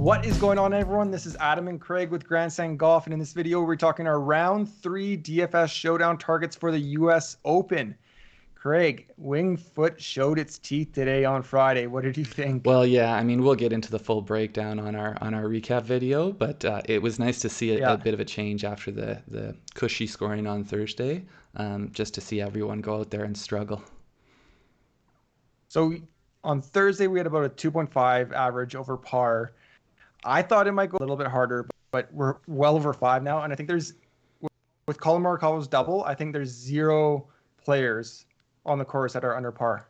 What is going on, everyone? This is Adam and Craig with Grandstand Golf, and in this video we're talking our round 3 DFS Showdown targets for the US Open. Craig, Winged Foot showed its teeth today on Friday. What did you think? Well, yeah, I mean, we'll get into the full breakdown on our recap video, but it was nice to see a Yeah. bit of a change after the cushy scoring on Thursday, just to see everyone go out there and struggle. So on Thursday we had about a 2.5 average over par. I thought it might go a little bit harder, but we're well over 5 now, and I think there's with Colin Morikawa's double, I think there's 0 players on the course that are under par.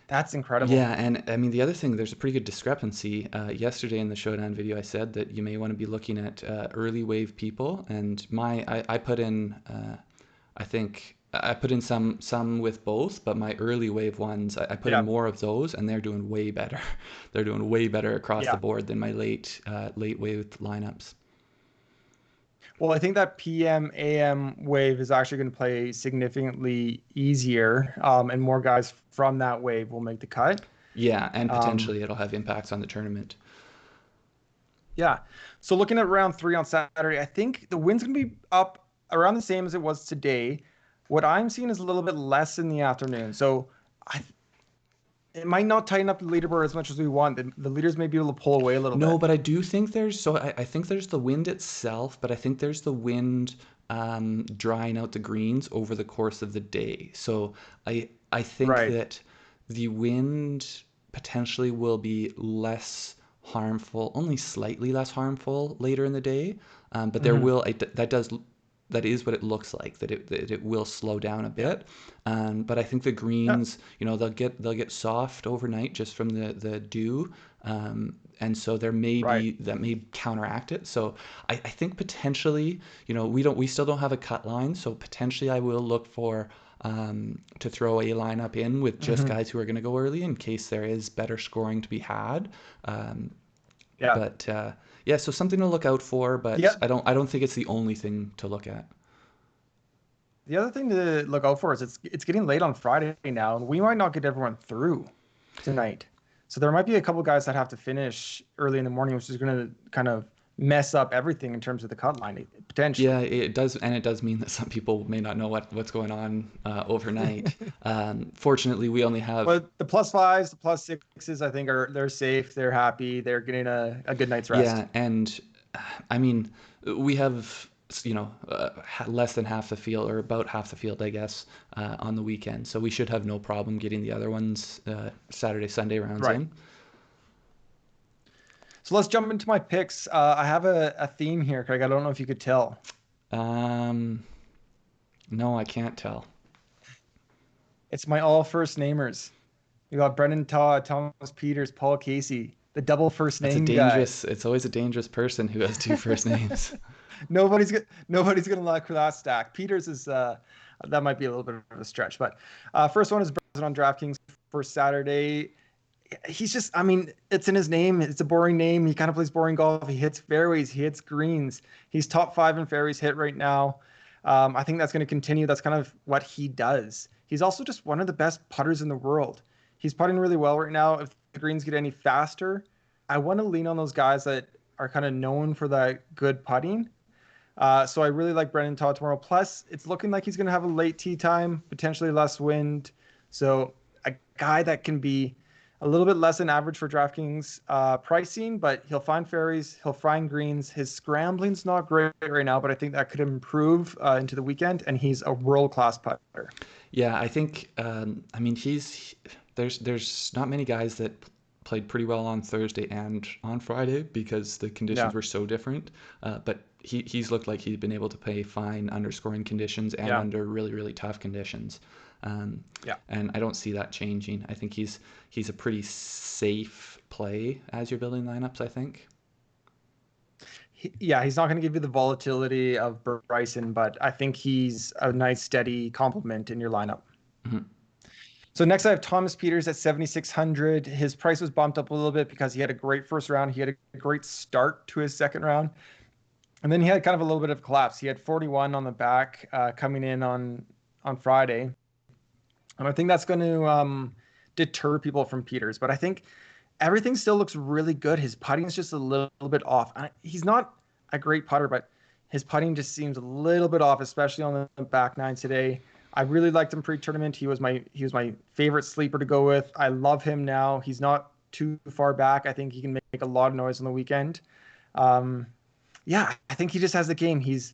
That's incredible. Yeah, and I mean, the other thing, there's a pretty good discrepancy. Yesterday in the Showdown video, I said that you may want to be looking at early wave people, and I put in, I think I put in some with both, but my early wave ones, I put Yeah. in more of those, and they're doing way better. They're doing way better across the Yeah. board than my late wave lineups. Well, I think that PM AM wave is actually going to play significantly easier, and more guys from that wave will make the cut. Yeah, and Um, potentially it'll have impacts on the tournament. yeah. So looking at round 3 on Saturday, I think the wind's going to be up around the same as it was today. What I'm seeing is a little bit less in the afternoon. So I, it might not tighten up the leaderboard as much as we want. The leaders may be able to pull away a little No, bit. but I do think I think there's the wind itself, but I think there's the wind drying out the greens over the course of the day. So I think Right. that the wind potentially will be less harmful, only slightly less harmful later in the day. But Hmm. that is what it looks like, that it will slow down a Yeah. bit. But I think the Yeah. greens, they'll get soft overnight just from the dew. And so Right. that may counteract it. So I think potentially, we still don't have a cut line. So potentially I will look for to throw a lineup in with just Hmm. guys who are going to go early in case there is better scoring to be had. Um, Yeah. but yeah, so something to look out for, but Yeah. I don't think it's the only thing to look at. The other thing to look out for is it's getting late on Friday now, and we might not get everyone through tonight. So there might be a couple guys that have to finish early in the morning, which is going to kind of mess up everything in terms of the cut line Yeah, potentially. it does, and it does mean that some people may not know what's going on overnight. Fortunately, we only have But the plus fives, the plus sixes, I think they're safe, they're happy, they're getting a good night's rest. yeah, and I mean we have less than half the field, or about half the field, I guess, on the weekend. So we should have no problem getting the other ones Saturday, Sunday rounds Right. in. So let's jump into my picks. I have a theme here, Craig. I don't know if you could tell. Um, no, I can't tell. It's my all first namers. You got Brendan Todd, Thomas Pieters, Paul Casey, the double first name guy. It's always a dangerous person who has two first names. Nobody's gonna look for that stack. Peters is that might be a little bit of a stretch, but first one is Brendan on DraftKings for Saturday. He's just, I mean, it's in his name. It's a boring name. He kind of plays boring golf. He hits fairways. He hits greens. He's top 5 in fairways hit right now. I think that's going to continue. That's kind of what he does. He's also just one of the best putters in the world. He's putting really well right now. If the greens get any faster, I want to lean on those guys that are kind of known for that good putting. So I really like Brendan Todd tomorrow. Plus, it's looking like he's going to have a late tee time, potentially less wind. So a guy that can be a little bit less than average for DraftKings pricing, but he'll find fairways, he'll find greens. His scrambling's not great right now, but I think that could improve into the weekend, and he's a world-class putter. Yeah, I think I mean there's not many guys that played pretty well on Thursday and on Friday because the conditions Yeah, were so different. But he's looked like he's been able to play fine under scoring conditions and yeah, under really, really tough conditions. Um, yeah. and I don't see that changing. I think he's a pretty safe play as you're building lineups, I think. Yeah, he's not going to give you the volatility of Bryson, but I think he's a nice, steady complement in your lineup. Mhm. So next I have Thomas Pieters at 7,600. His price was bumped up a little bit because he had a great first round. He had a great start to his second round. And then he had kind of a little bit of collapse. He had 41 on the back coming in on Friday. And I think that's going to deter people from Pieters. But I think everything still looks really good. His putting is just a little bit off. He's not a great putter, but his putting just seems a little bit off, especially on the back nine today. I really liked him pre-tournament. He was my favorite sleeper to go with. I love him now. He's not too far back. I think he can make a lot of noise on the weekend. Um, yeah, I think he just has the game. He's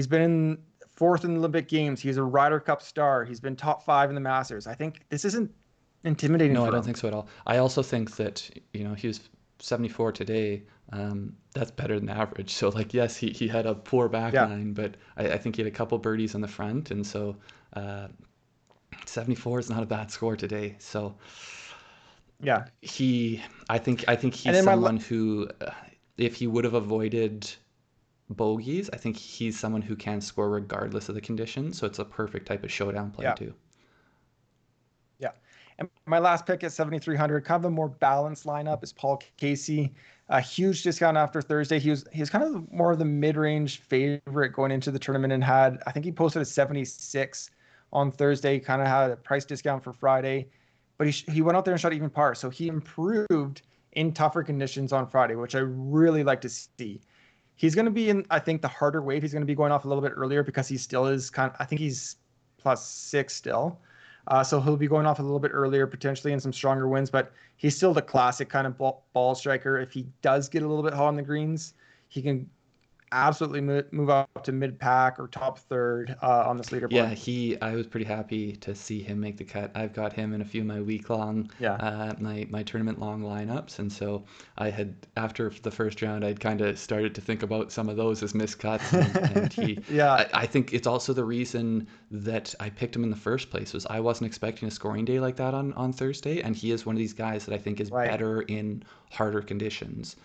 been in fourth in the Olympic Games. He's a Ryder Cup star. He's been top 5 in the Masters. I think this isn't intimidating No, I for don't him. think so at all. I also think that, he was 74 today. That's better than average. So, like, yes, he had a poor back Yeah, nine, but I think he had a couple birdies on the front. And so 74 is not a bad score today. So yeah. he, I think And he's then someone who, if he would have avoided bogeys, I think he's someone who can score regardless of the conditions. So it's a perfect type of showdown play yeah, too. yeah. And my last pick at 7,300, kind of a more balanced lineup, is Paul Casey. A huge discount after Thursday. He was kind of more of the mid-range favorite going into the tournament, and I think he posted a 76 on Thursday. Kind of had a price discount for Friday, but he went out there and shot even par. So he improved in tougher conditions on Friday, which I really like to see. He's going to be in, I think, the harder weight. He's going to be going off a little bit earlier because he still is I think he's +6 still. So he'll be going off a little bit earlier, potentially in some stronger winds, but he's still the classic kind of ball striker. If he does get a little bit hot on the greens, he can absolutely move up to mid pack or top third on this Yeah, leaderboard. I was pretty happy to see him make the cut. I've got him in a few of my week long, Yeah. my tournament long lineups, and so I had after the first round, I'd kind of started to think about some of those as missed cuts, and Yeah. I think it's also the reason that I picked him in the first place was I wasn't expecting a scoring day like that on Thursday, and he is one of these guys that I think is Right. better in harder conditions,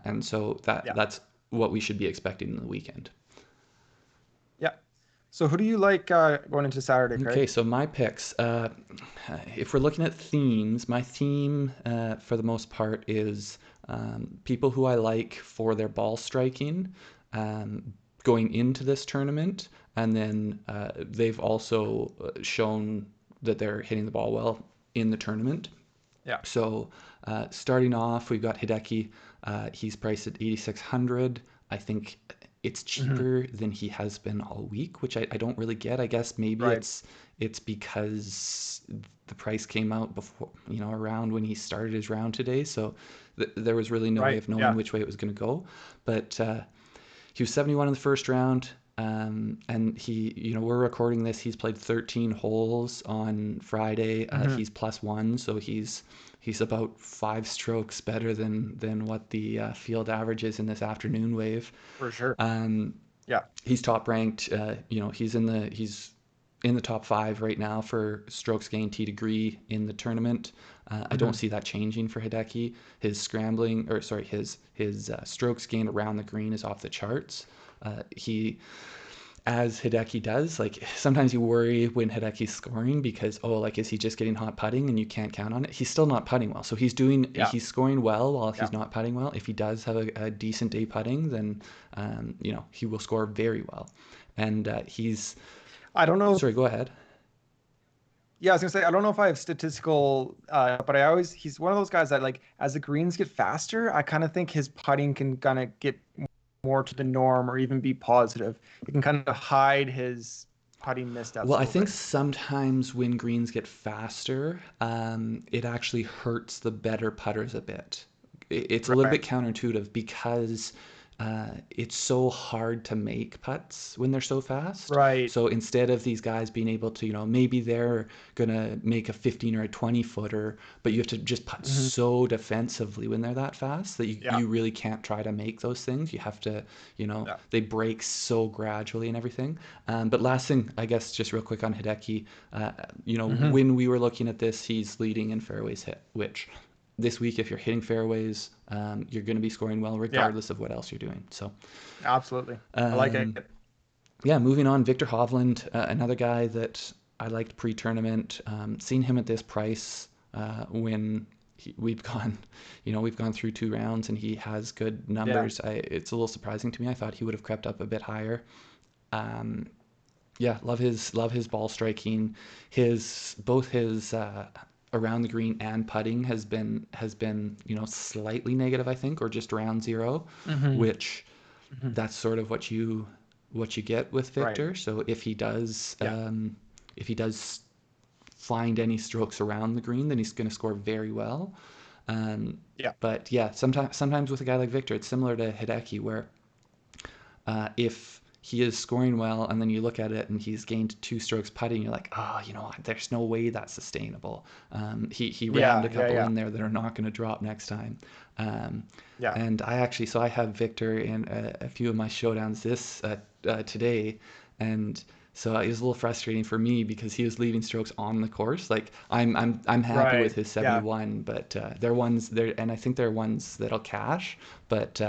and so Yeah. that's what we should be expecting in the weekend. Yeah. So who do you like going into Saturday, Okay, Craig? so my picks. If we're looking at themes, my theme for the most part is people who I like for their ball striking um, going into this tournament, and then they've also shown that they're hitting the ball well in the tournament. Yeah. So starting off, we've got Hideki. He's priced at 8,600. I think it's Hmm. cheaper than he has been all week, which I don't really get. I guess maybe Right. it's because the price came out before, around when he started his round today. So there was really no way Right. of knowing Yeah. which way it was going to go. But he was 71 in the first round. And we're recording this. He's played 13 holes on Friday. Hmm. He's +1, so he's about 5 strokes better than what the field average is in this afternoon wave. For sure. Um, Yeah. he's top ranked. He's in the top 5 right now for strokes gained T degree in the tournament. I don't Hmm. see that changing for Hideki. His scrambling, or sorry, his strokes gained around the green is off the charts. He as Hideki does. Like sometimes you worry when Hideki's scoring because like is he just getting hot putting and you can't count on it? He's still not putting well, so Yeah. he's scoring well while Yeah. he's not putting well. If he does have a decent day putting, then he will score very well. And he's I don't know. sorry, go ahead. Yeah, I was gonna say I don't know if I have statistical, but he's one of those guys that like as the greens get faster, I kind of think his putting can kind of get more to the norm or even be positive. It can kind of hide his putting missteps Well, a I little think bit. sometimes when greens get faster, it actually hurts the better putters a bit. It's a little Right. bit counterintuitive because it's so hard to make putts when they're so fast. Right. So instead of these guys being able to, maybe they're gonna make a 15 or a 20 footer, but you have to just putt Hmm. so defensively when they're that fast that you, Yeah. you really can't try to make those things. You have to, Yeah. they break so gradually and everything. But last thing, I guess, just real quick on Hideki, Hmm. when we were looking at this, he's leading in fairways hit, which this week, if you're hitting fairways, you're going to be scoring well Yeah. regardless of what else you're doing. So, Absolutely. I like um, it. yeah, moving on, Viktor Hovland, another guy that I liked pre-tournament. Seen him at this price when we've gone, we've gone through 2 rounds and he has good Yeah. numbers. It's a little surprising to me. I thought he would have crept up a bit higher. Um, yeah, love his ball striking. Both his around the green and putting has been slightly negative, I think, or just around zero, Mm-hmm. which Mm-hmm. that's sort of what you get with Right. Viktor. So Yeah. if he does find any strokes around the green, then he's going to score very well. Um, Yeah. but yeah, sometimes with a guy like Viktor, it's similar to Hideki, where if he is scoring well and then you look at it and he's gained 2 strokes putting, you're like, oh, there's no way that's sustainable. He rammed Yeah. a Yeah. couple Yeah. in there that are not going to drop next time. Um, Yeah. and so I have Viktor in a few of my showdowns today, and so it was a little frustrating for me because he was leaving strokes on the course. Like I'm happy with Right. his Yeah. 71, but they're ones there, and I think they're ones that'll cash, but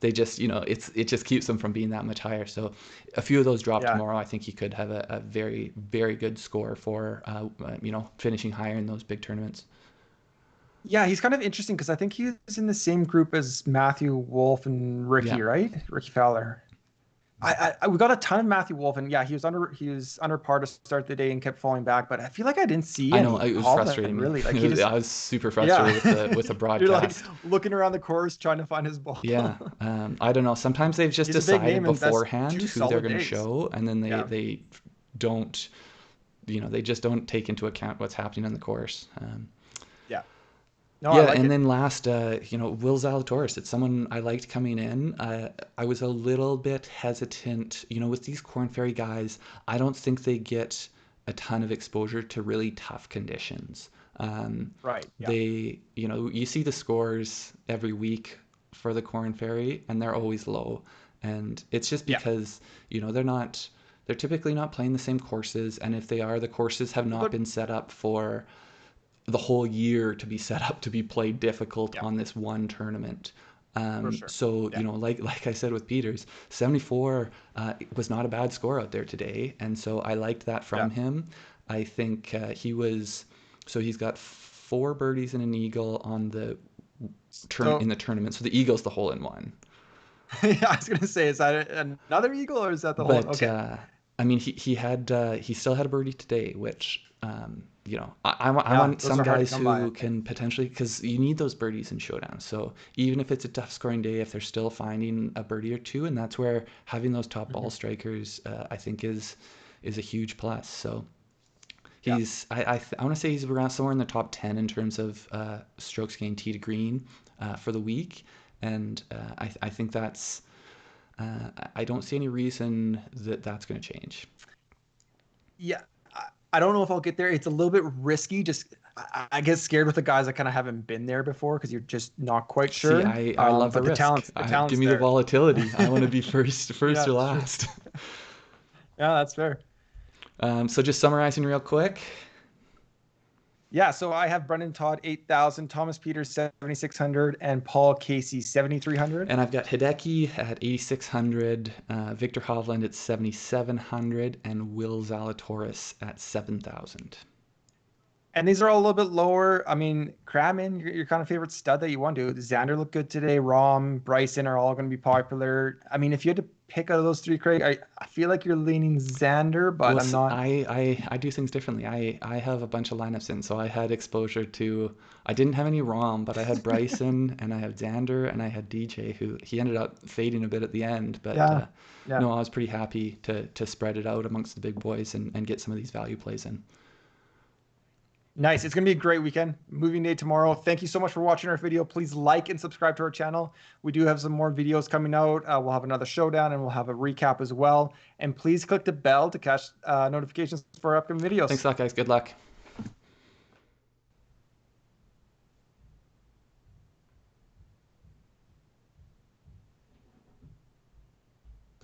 they just it just keeps them from being that much higher. So a few of those drop Yeah. tomorrow. I think he could have a very very good score for finishing higher in those big tournaments. Yeah, he's kind of interesting because I think he was in the same group as Matthew Wolf and Ricky, Yeah, right? Ricky Fowler. We got a ton of Matthew Wolf, and yeah, he was under par to start the day and kept falling back. But I feel like I didn't see I know any it was Hovland frustrating me. really. Like he just I was super yeah. frustrated with the You're like broadcast. looking around the course trying to find his ball. Yeah, I don't know. Sometimes they've just He's a big decided name, and that's beforehand two who they're solid going to days. show, and then Yeah, they don't, they just don't take into account what's happening on the course. yeah. No, I Yeah, like and it. then last, Will Zalatoris. It's someone I liked coming in. I was a little bit hesitant, with these Corn Ferry guys. I don't think they get a ton of exposure to really tough conditions. Right. Yeah. You see the scores every week for the Corn Ferry, and they're always low. And it's just Yeah. because, they're typically not playing the same courses, and if they are, the courses have Well, not been set up for the whole year to be set up to be played difficult yeah, on this one tournament. for sure. So Yeah. like I said with Pieters, 74 was not a bad score out there today, and so I liked that Yeah. from him. I think he's got 4 birdies and an eagle on the in So the tournament. So the eagle's the hole in one. yeah, I was gonna say, is that another eagle or is that the whole? But Okay. I mean, he still had a birdie today, which I Yeah, want those some are hard to guys come who by. can potentially, because you need those birdies in showdowns. So even if it's a tough scoring day, if they're still finding a birdie or two, and that's where having those top ball Mhm. strikers, I think is a huge plus. So Yeah. I want to say he's around somewhere in the top 10 in terms of strokes gained tee to green for the week, and I think that's. I don't see any reason that that's going to change. Yeah. I don't know if I'll get there. It's a little bit risky. Just I get scared with the guys that kind of haven't been there before because you're just not quite See, sure. I love the But the risk. talent's the Give talent's me the there. volatility. I want to be first Yeah, or it's true. last. Yeah, that's fair. So just summarizing real quick, Yeah, so I have Brendan Todd 8,000, Thomas Peters 7,600, and Paul Casey 7,300. and I've got Hideki at 8,600, Viktor Hovland at 7,700, and Will Zalatoris at 7,000. And these are all a little bit lower. I mean, Cramin, your kind of favorite stud that you want to. Xander looked good today. Rom, Bryson are all going to be popular. I mean, if you had to pick out of those three, Craig, I feel like you're leaning Xander, but Well, I'm not. I do things differently. I have a bunch of lineups in, so I had exposure to. I didn't have any Rom, but I had Bryson and I had Xander and I had DJ, who he ended up fading a bit at the end. But Yeah, yeah. no, I was pretty happy to spread it out amongst the big boys and get some of these value plays in. Nice. It's going to be a great weekend. Moving day tomorrow. Thank you so much for watching our video. Please like and subscribe to our channel. We do have some more videos coming out. We'll have another showdown and we'll have a recap as well. And please click the bell to catch notifications for our upcoming videos. Thanks a lot, guys. Good luck.